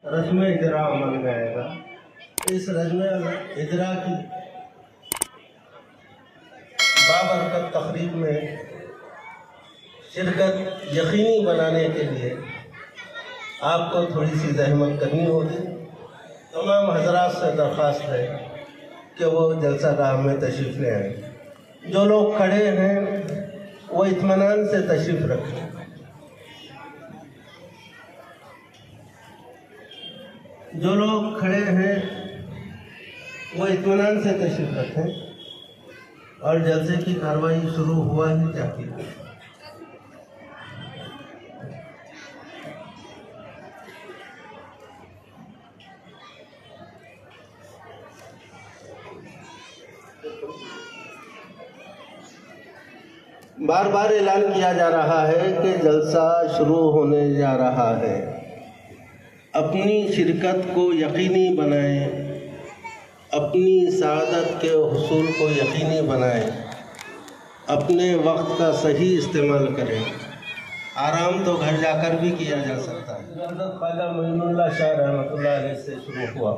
रस्म इजरा अमल में आएगा। इस रस्म इजरा की बाबरकत तकरीब में शिरकत यकीनी बनाने के लिए आपको थोड़ी सी जहमत करनी होगी। तमाम हजरात से दरख्वास्त है कि वो जलसा गाह में तशरीफ़ ले आएँ। जो लोग खड़े हैं वो इत्मीनान से तशरीफ़ रखें। जो लोग खड़े हैं वो इत्मीनान से तशरीफ़ रखें और जलसे की कार्रवाई शुरू हुआ ही चाहिए। बार बार ऐलान किया जा रहा है कि जलसा शुरू होने जा रहा है। अपनी शिरकत को यकीनी बनाएं, अपनी सआदत के हुसूल को यकीनी बनाएं, अपने वक्त का सही इस्तेमाल करें। आराम तो घर जाकर भी किया जा सकता है। हज़रत ख्वाजा मोइनुल्लाह शाह रहमतुल्लाह अलैह से शुरू हुआ।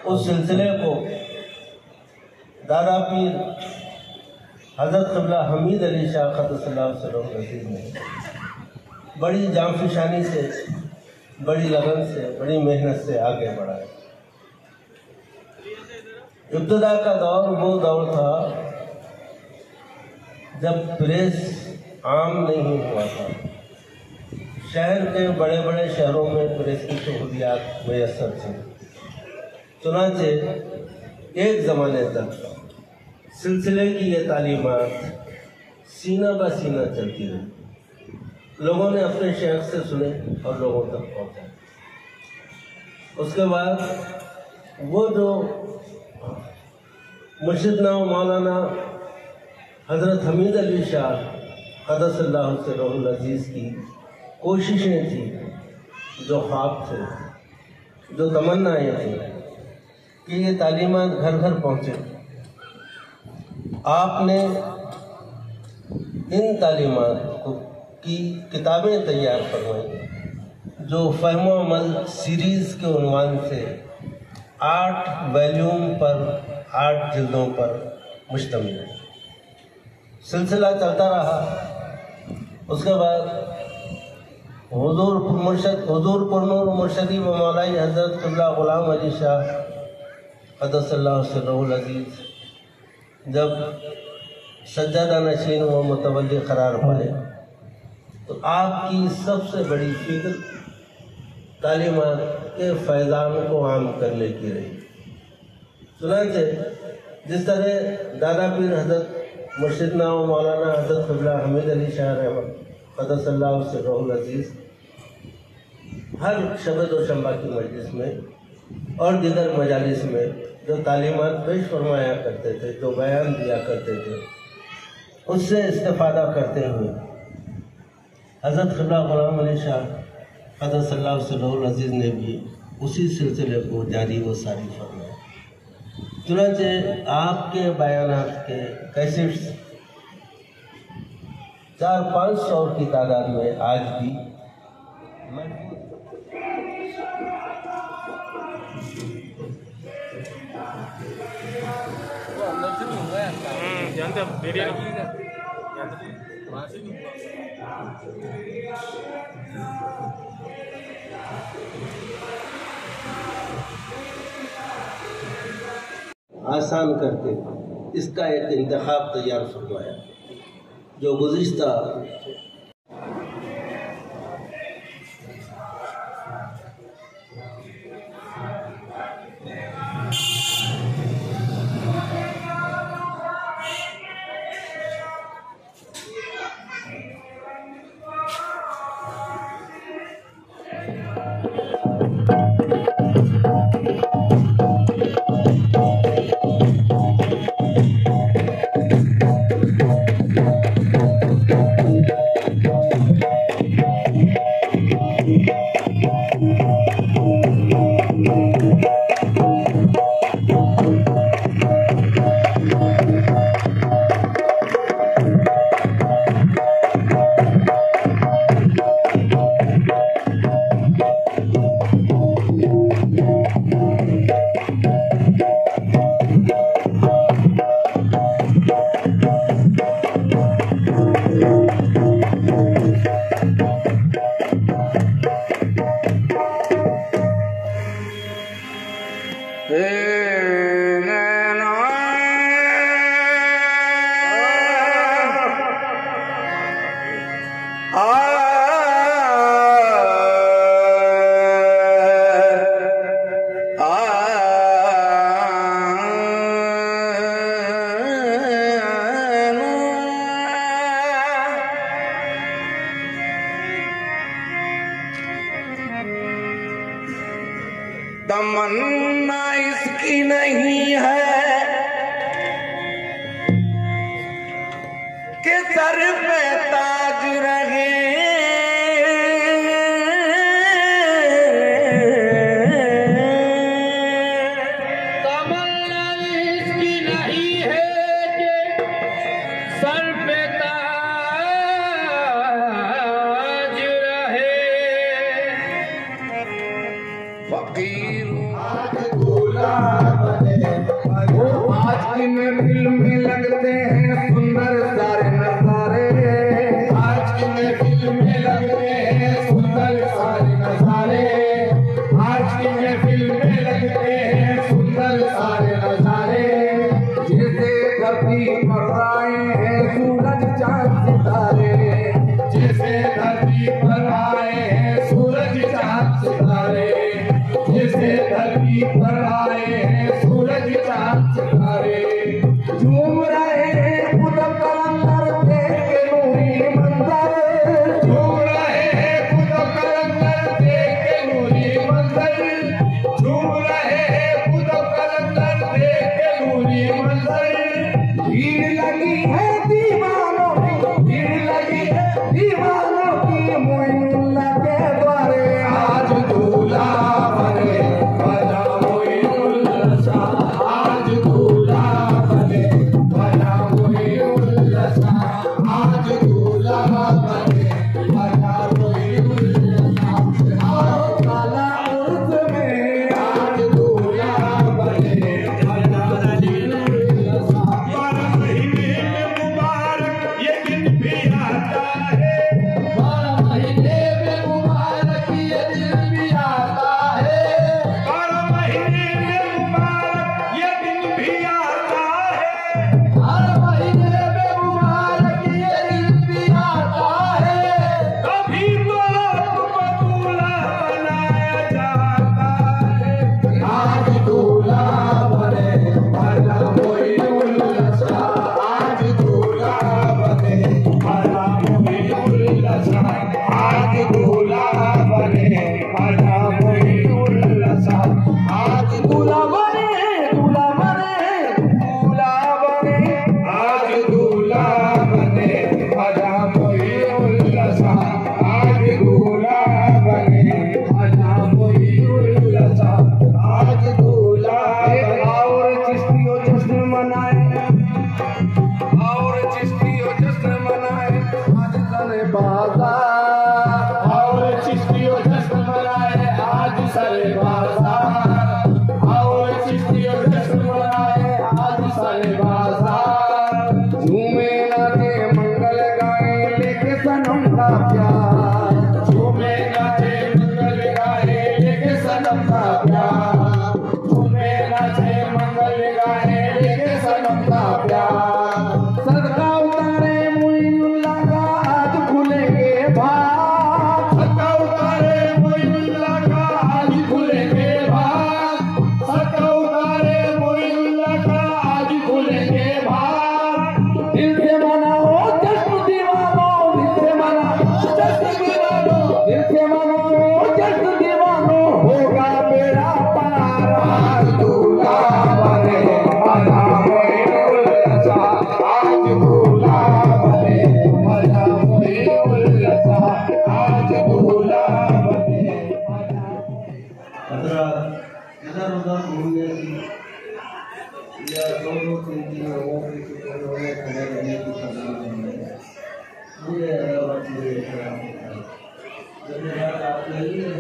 उस सिलसिले को दादा पीर हज़रत क़िबला हमीद अली शाह क़द्दसल्लाहु सिर्रहु अज़ीज़ ने बड़ी जांफिशानी से, बड़ी लगन से, बड़ी मेहनत से आगे बढ़ाया। इब्तिदा का दौर वो दौर था जब प्रेस आम नहीं हुआ था। शहर के बड़े बड़े शहरों में प्रेस की सहूलियात मैसर थी। चुनांचे एक ज़माने तक सिलसिले की ये तालीमात सीना ब सीना चलती रही। लोगों ने अपने शेख से सुने और लोगों तक पहुँचाए। उसके बाद वो जो मुर्शिदना मौलाना हज़रत हमीद अली शाह क़द्दसल्लाहु सिर्रहु अज़ीज़ की कोशिशें थी, जो ख्वाब थे, जो तमन्नाएँ थी कि ये तालीमात घर घर पहुँचे। आपने इन तालीमात की किताबें तैयार करवाई जो फ़हम अमल सीरीज़ के उन्वान से 8 वॉल्यूम पर 8 जिल्दों पर मुश्तमिल है। सिलसिला चलता रहा। उसके बाद हुज़ूर पुरनूर मुर्शदी व मौलाई हज़रत क़िबला ग़ुलाम अली शाह क़द्दसल्लाहु सिर्रहु अज़ीज़ जब सज्जादा नशीन व मुतवल्ली करार पाए तो आपकी सबसे बड़ी फिक्र तालीमात के फैज़ान को आम करने की रही। चुनांचे जिस तरह दादा पीर हज़रत मुर्शिदना व मौलाना हज़रत क़िबला हमीद अली शाह क़द्दसल्लाहु सिर्रहु अज़ीज़ हर शब दोशंबा की मजलिस में और दीगर मजालिस में जो तालीमात पेश फरमाया करते थे, जो बयान दिया करते थे, उससे इस्तेफ़ादा करते हुए हज़रत क़िबला ग़ुलाम अली शाह क़द्दसल्लाहु सिर्रहु अज़ीज़ ने भी उसी सिलसिले को जारी व सारी फरमाया। चुनांचे आपके बयानात के कैसेट्स 400-500 की तादाद में आज भी आसान करके इसका एक इंतखाब तैयार फरमाया जो गुज़िश्ता तमन्ना इसकी नहीं है कि सर पे ताज रहे, तमन्ना इसकी नहीं है कि सर पे ताज रहे। फकीर आज दूल्हा बने, वो आज की महफिल में लगते हैं सुंदर सारे नजारे, आज की महफिल में लगते हैं सुंदर सारे नजारे, आज की महफिल में लगते हैं सुंदर सारे नजारे। जैसे धरती पर आए हैं सूरज चांद सितारे, जैसे धरती पर आए हैं सूरज चांद सितारे, जैसे धरती पर आए हैं सूरज चांद सितारे। झूम रहे हैं खुद कलंदर देख के नूरी मंजर, झूम रहे हैं खुद कलंदर देख के नूरी मंजर, झूम रहे हैं खुद कलंदर देख के नूरी मंजर। भीड़ लगी है दीवानों की, भीड़ लगी है दीवानों की मोइनुल्लाह के द्वारे। आज दूल्हा बने बना मोइनुल्लाह शाह, आज दूल्हा बने बना मोइनुल्लाह शाह, आज दूल्हा बने बना मोइनुल्लाह शाह। आओ काला उर्स में आज दूल्हा बने बना मोइनुल्लाह शाह। 12 महीने में मुबारक ये दिन भी आता है, 12 महीने में मुबारक ये दिन भी आता है, 12 महीने में मुबारक ये दिन भी आता है, 12 महीने में मुबारक ये दिन भी आता है। कभी तो तुमको दूल्हा बनाया जाता है, आज दूल्हा बने बना मोइनुल्लाह शाह, आज दूल्हा बने बना मोइनुल्लाह शाह, आज दूल्हा बने बना मोइनुल्लाह शाह, आज दूल्हा बने दूल्हा बने दूल्हा बने, आज दूल्हा बने बना मोइनुल्लाह शाह, आज दूल्हा बने बना मोइनुल्लाह शाह, आज दूल्हा। और चिश्तियों जश्न मनाए, और चिश्तियों जश्न मनाए आज सरे बाजार, और चिश्तियों जश्न मनाए आज सरे बाजार, और चिश्तियों जश्न मनाए आज सरे बाजार। झूमे नाचे मंगल गाए लेके सनम का प्यार, झूमे नाचे मंगल गाए लेके सनम का प्यार, झूमे नाचे मंगल गाए लेके सनम का प्यार। सदका उतारे मोइनुल्लाह का आज खुलेंगे भाग, सदका उतारे मोइनुल्लाह का आज खुलेंगे भाग, सदका उतारे मोइनुल्लाह का आज खुलेंगे भाग। दिल से मनाओ जश्न दीवानो, दिल से मनाओ जश्न दीवानो, दिल से मनाओ जश्न दीवानो, होगा बेड़ा पार। आज दूल्हा बने बना मोइनुल्लाह शाह, आज दूल्हा बने बना मोइनुल्लाह शाह, आज दूल्हा बने बना। हजरात इधर उधर घूमने की या 2-3 लोगों की टोलों में खड़े रहने की सलाह नहीं है। मुझे अदावत मुझे इकराम होता है। जब मेरा आप नहीं है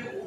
तो